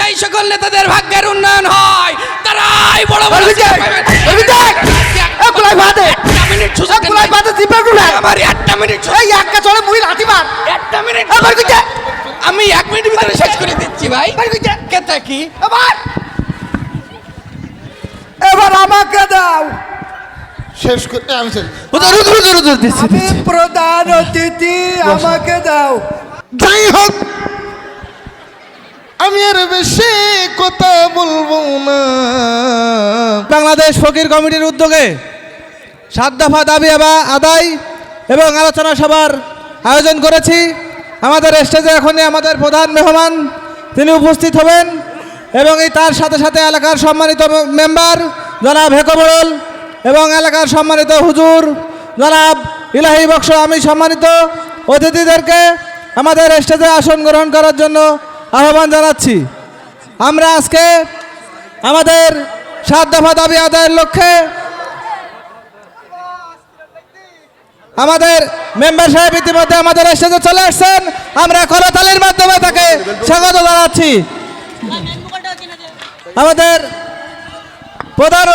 যেই সকল নেতাদের ভাগ্যের উন্নয়ন হয় তারাই বড় বড় আমার একটা মিনিট আমি 1 মিনিটের ভিতরে শেষ করে দিচ্ছি ভাই কেতা কি এবার আমাকে দাও শেষ করতে আমি শেষ আমি প্রধান অতিথি আমাকে দাও যাই হোক আমি আর বেশি কথা বলবো না। বাংলাদেশ ফকির কমিটির উদ্যোগে 7 দফা দাবি আদায় এবং আলোচনা সভার আয়োজন করেছি। আমাদের স্টেজে এখনই আমাদের প্রধান মেহমান তিনি উপস্থিত হবেন এবং তার সাথে সাথে এলাকার সম্মানিত মেম্বার জনাব হেকমরুল এবং এলাকার সম্মানিত হুজুর জনাব ইলাহি বক্স আমি সম্মানিত অতিথিদেরকে আমাদের স্টেজে আসন গ্রহণ করার জন্য আহ্বান জানাচ্ছি। আমরা আজকে আমাদের 7 দফা দাবি আদায়ের লক্ষ্যে আমাদের মেম্বার সাহেব ইতিমধ্যে আমাদের স্টেজে চলে আসছেন। আমরা করতালির মাধ্যমে তাকে স্বাগত জানাচ্ছি। আমাদের প্রধান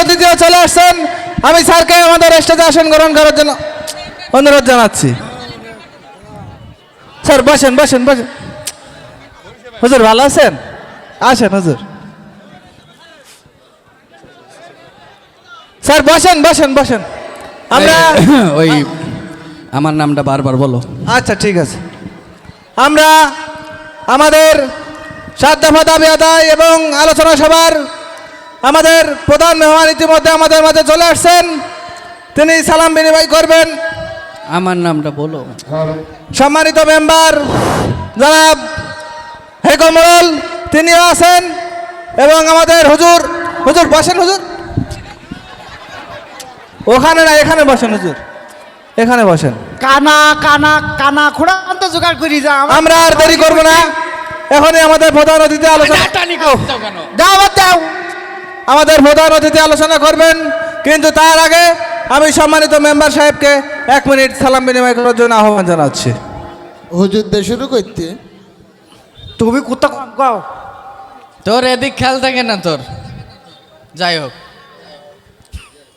অতিথিও চলে আসছেন। আমি স্যারকে আমাদের স্টেজে আসন গ্রহণ করার জন্য অনুরোধ জানাচ্ছি। স্যার বসেন বসেন বসেন। হুজুর ভালো আছেন? আসেন হুজুর। স্যার বসেন বসেন বসেন। আমরা ওই আমার নামটা বারবার বলো। আচ্ছা ঠিক আছে। আমরা আমাদের 7 দফা দাবি আদায় এবং আলোচনা সভার আমাদের প্রধান মেহমান ইতিমধ্যে আমাদের মাঝে চলে আসছেন। তিনি সালাম বিনিময় করবেন। আমার নামটা বলো। সম্মানিত মেম্বার জনাব হেকমরুল তিনিও আছেন এবং আমাদের হুজুর বসেন হুজুর। ওখানে না এখানে বসেন হুজুর, এখানে বসেন। কানা কানা কানা খোড়ান্ত জোগাড় করি যা আমরা আর দেরি করব না, এখনই আমাদের প্রধান অতিথি আলোচনা দাওয়াত দাও। আমাদের প্রধান অতিথি আলোচনা করবেন, কিন্তু তার আগে আমি সম্মানিত মেম্বার সাহেবকে 1 মিনিট সালাম বিনিময় করার জন্য আহ্বান জানাচ্ছি। হুজুর দিয়ে শুরু করতে তুমি কোথা কও তোর এদিক খেয়াল থাকে না তোর। যাই হোক,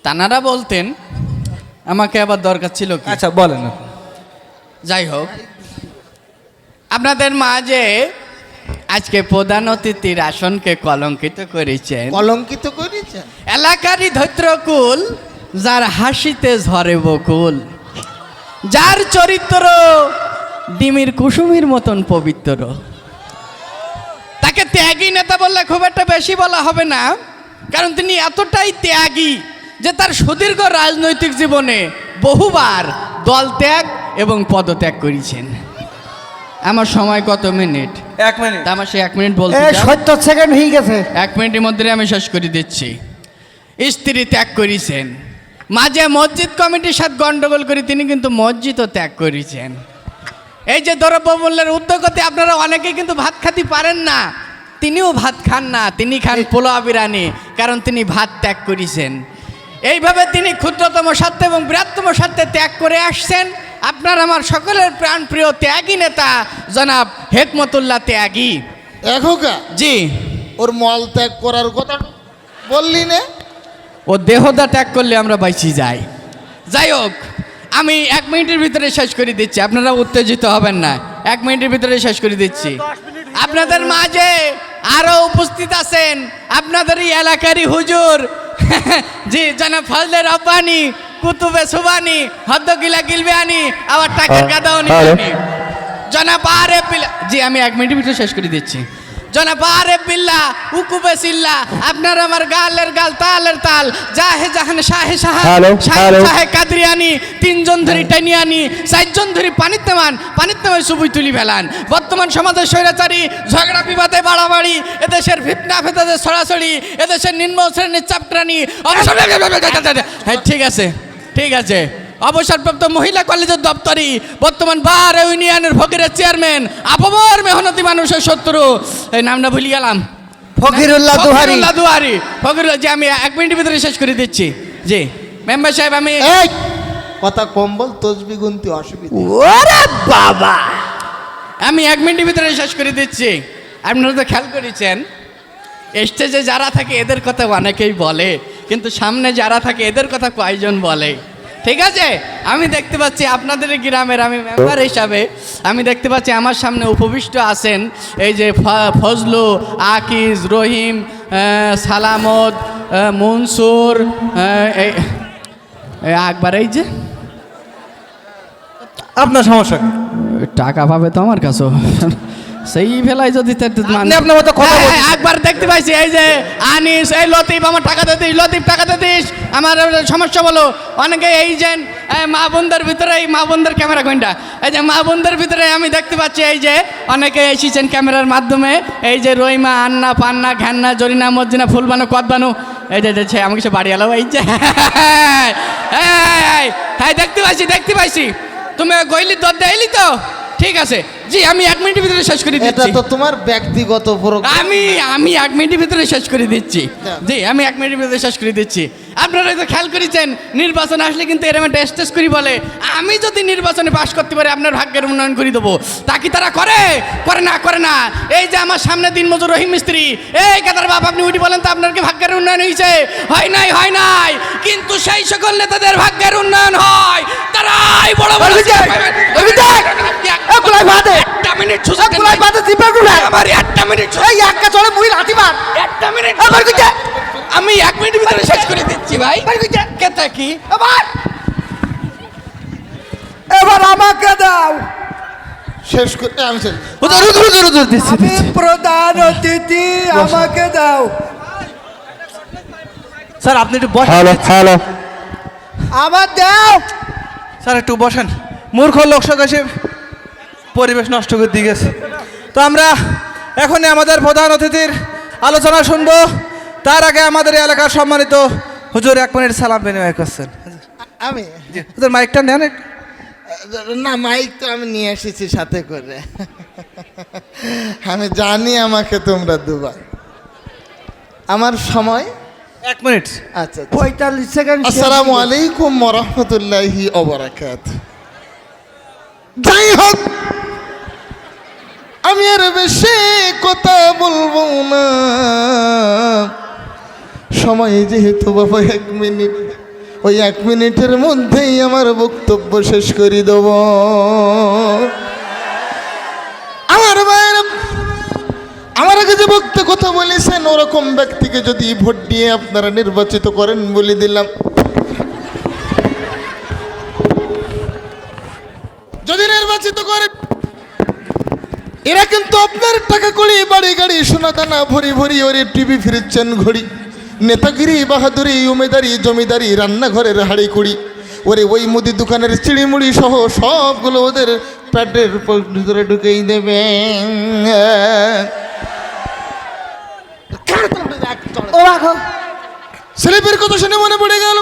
তানারা বলতেন আমাকে আবার দরকার ছিল কি। আচ্ছা বলেন। যাই হোক, আপনাদের মাঝে আজকে প্রধান অতিথির আসনকে কলঙ্কিত করেছেন কলঙ্কিত করেছেন এলাকারই ধৈত্রকুল, যার হাসিতে ঝরে বকুল, যার চরিত্র ডিমির কুসুমির মতন পবিত্র। তাকে ত্যাগী নেতা বললে খুব একটা বেশি বলা হবে না, কারণ তিনি এতটাই ত্যাগী যে তার সুদীর্ঘ রাজনৈতিক জীবনে বহুবার দল ত্যাগ এবং পদত্যাগ করেছেন। আমার সময় কত মিনিট? 1 মিনিট। আমার সে 1 মিনিট বলতে 70 সেকেন্ড হয়ে গেছে। 1 মিনিটের মধ্যে আমি শেষ করে দিচ্ছি। স্ত্রী ত্যাগ করেছেন, মাঝে মসজিদ কমিটির সাথে গন্ডগোল করে তিনি কিন্তু মসজিদও ত্যাগ করেছেন। এই যে দ্রব্যমূল্যের উদ্যোগতে আপনারা অনেকে কিন্তু ভাত খাতে পারেন না, তিনিও ভাত খান না, তিনি খান পোলাও বিরিয়ানি, কারণ তিনি ভাত ত্যাগ করেছেন। এইভাবে তিনি ক্ষুদ্রতম স্বার্থে এবং বৃহত্তম স্বার্থে ত্যাগ করে আসছেন। আপনার আমার সকলের প্রাণপ্রিয় ত্যাগী নেতা জনাব হেকমতুল্লাহ ত্যাগী। এখোকা জি, ওর মল ত্যাগ করার কথা বললি না? ও দেহদা ত্যাগ করলে আমরা বাইচি যাই। যাই হোক, আমি 1 মিনিটের ভিতরে শেষ করে দিচ্ছি, আপনারা উত্তেজিত হবেন না। 1 মিনিটের ভিতরে শেষ করে দিচ্ছি। আপনাদের মাঝে আরও উপস্থিত আছেন আপনাদেরই এলাকারই হুজুর জি জনাব ফজলে রব্বানি, কুতুবে সুবানি, হদ্দগিলা গিলবেয়ানি, আবার টাকার গাদাও নিবানি, জনাব আরেফ বিল্লাহ। জি আমি 1 মিনিটের ভিতরে শেষ করে দিচ্ছি। জনাব আরেফ বিল্লাহ, উকুবে সিল্লা, আপনার আমার গালের গাল তালের তাল, জাহে জাহান শাহে শাহা শাহে কাদরিয়ানি, 3 জন ধরি টানিয়ানি, 4 জন ধরি পানিতে নামায় সুবুই তুলি ফেলান। বর্তমান সমাজের স্বৈরাচারী, ঝগড়া বিবাদে বাড়াবাড়ি, এদেশের ফিতনা ফেতাদের ছড়াছড়ি, এদেশের নিম্ন শ্রেণীর চাপটানি। হ্যাঁ ঠিক আছে। অবসরপ্রাপ্ত মহিলা কলেজের দপ্তরি, বর্তমান বার ইউনিয়নের ফকিরের চেয়ারম্যান, আপামর মেহনতি মানুষের শত্রু, এই নামটা ভুলে গেলাম, ফকিরুল্লাহ দুহারি। ফকিরুল্লাহ জি আমি 1 মিনিটের ভিতরে শেষ করে দিচ্ছি। জি মেম্বার সাহেব, আমি কথা কম বল, তসবি গুনতি অসুবিধা। ওরে বাবা, আমি 1 মিনিটের ভিতরে শেষ করে দিচ্ছি। আপনারা তো খেয়াল করেছেন স্টেজে যারা থাকে এদের কথা অনেকেই বলে, কিন্তু সামনে যারা থাকে এদের কথা কয়জন বলে? ঠিক আছে, আমি দেখতে পাচ্ছি আপনাদের গ্রামের আমি মেম্বার হিসাবে আমি দেখতে পাচ্ছি আমার সামনে উপবিষ্ট আছেন এই যে ফজলু, আকিজ, রহিম, সালামত, মনসুর, আকবর। এই যে আপনার সমস্যা কি? টাকা পাবে তো আমার কাছে সেই ভেলায় যদি আপনি আপনার মতো কথা বলছেন। একবার দেখতে পাইছি এই যে আনিস, এই লতিফ, আমার টাকা দিয়ে দিস, লতিফ টাকা দিয়ে দিস, আমার সমস্যা বলো। অনেকে এই যে মা বোনদের ভিতরে, এই মা বোনদের ক্যামেরা কোনটা, এই যে মা বোনদের ভিতরে আমি দেখতে পাচ্ছি এই যে অনেকে এসেছেন ক্যামেরার মাধ্যমে, এই যে রইমা, আন্না, পান্না, ঘ্যান্না, জরিনা, মজ্জিনা, ফুলবানু, কদবানু, এই যে আমাকে সে বাড়ি এলো, এই যে হ্যাঁ দেখতে পাইছি তুমি গইলি দর দেয়লি তো, ঠিক আছে জি, আমি 1 মিনিটের ভিতরে শেষ করে এটা দিচ্ছি। তো তোমার ব্যক্তিগত প্রোগ্রাম। আমি 1 মিনিটের ভিতরে শেষ করে দিচ্ছি। জি, আমি 1 মিনিটের ভিতরে শেষ করে দিচ্ছি। আপনারা তো খেয়াল করেছেন নির্বাচন আসলে কিন্তু এরকম একটা স্টেজ করি বলে আমি যদি নির্বাচনে পাশ করতে পারি আপনার ভাগ্যের উন্নয়ন করে দেবো। তা কি তারা করে না। এই যে আমার সামনে দিনমজুর রহিম মিস্ত্রি, এই কাদার বাপ, আপনি উঠি বলেন তো আপনার কি ভাগ্যের উন্নয়ন হয়েছে? হয় নাই। কিন্তু সেই সকল নেতাদের ভাগ্যের উন্নয়ন হয়, তারাই বড় বড় একটা মিনিট আমার 1 মিনিট আমি 1 মিনিটের ভিতরে শেষ করে দিচ্ছি ভাই। কেতা কি এবার আমাকে দাও। শেষ করে আমি শেষ। আমি প্রধান অতিথি, আমাকে দাও। স্যার আপনি একটু বসেন। আমার দাও। স্যার একটু বসেন। মূর্খ লোক সকাশে পরিবেশ নষ্ট করে দিয়ে গেছে। তো আমরা এখনই আমাদের প্রধান অতিথির আলোচনা শুনবো। তার আগে আমাদের এই এলাকার সম্মানিত হুজুর 1 মিনিট সালাম বিনিময় করছেন। আমি হুজুর মাইকটা নেন একটু। না, মাইক তো আমি নিয়ে এসেছি সাথে করে। আমি জানি আমাকে তোমরা দুবার। আমার সময় 1 মিনিট। আচ্ছা 45 সেকেন্ড। আসসালামু আলাইকুম ওয়া রাহমাতুল্লাহি ওয়া বারাকাতুহু। যাই হোক, আমি আর বেশি কথা বলবো না, সময় যেহেতু বাবা 1 মিনিট, ওই 1 মিনিটের মধ্যেই আমার বক্তব্য শেষ করে দেব। আমার ভাইয়েরা, আমার আগে যে বক্তা কথা বলেছেন ওরকম ব্যক্তিকে যদি ভোট দিয়ে আপনারা নির্বাচিত করেন, বলে দিলাম, যদি নির্বাচিত করেন, এরা কিন্তু আপনার টাকা কড়ি, বাড়ি গাড়ি, সোনা দানা ভরি ভরি ওরে টিভি ফিরছেন ঘড়ি, নেতাগিরি, বাহাদুরি, উমেদারি, জমিদারি, রান্নাঘরের হাড়ি কুড়ি, ওরে ওই মুদি দোকানের চিড়িমুড়ি সহ সবগুলো ওদের প্যাটের ভিতরে ঢুকেই দেবে। ও রাখো। ছেলেপের কথা শুনে মনে পড়ে গেল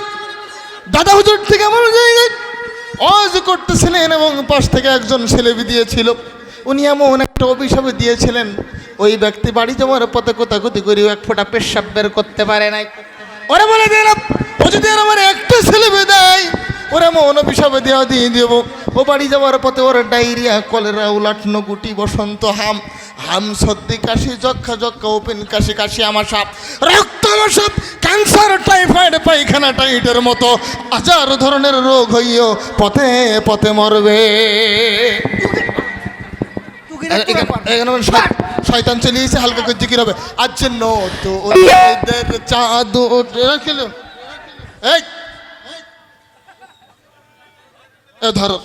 দাদা হুজুর থেকে আমার জায়গায় অজ করতেছিলেন এবং পাশ থেকে একজন ছেলেবি দিয়েছিল। উনি এমন একটা অভিশাপে দিয়েছিলেন, ওই ব্যক্তি বাড়ি যাওয়ার পথে কোথাকুতি করি 1 ফোঁটা পেশাব বের করতে পারে নাই। ওরা বলে দিলাম, ও যদি আর আমার একটা ছেলেবে দেয়, ওরা এমন অভিশাপে দিয়ে দেবো। ও বাড়ি যাওয়ার পথে ওর ডায়রিয়া, কলেরা, উলাটনো গুটি, বসন্ত, হাম, সর্দি, কাশি, যক্ষা, ওপেন কাশি, আমাশাপ, রক্ত আমাশাপ, ক্যান্সার, টাইফয়েড, পায়খানা, টাইটের মতো 1000 ধরনের রোগ হইও পথে পথে মরবে। এখানে শয়তান চলিয়েছে, হালকা করে জিকির হবে। আজ তো ওদের চাঁদ রাখিল, এই ধরো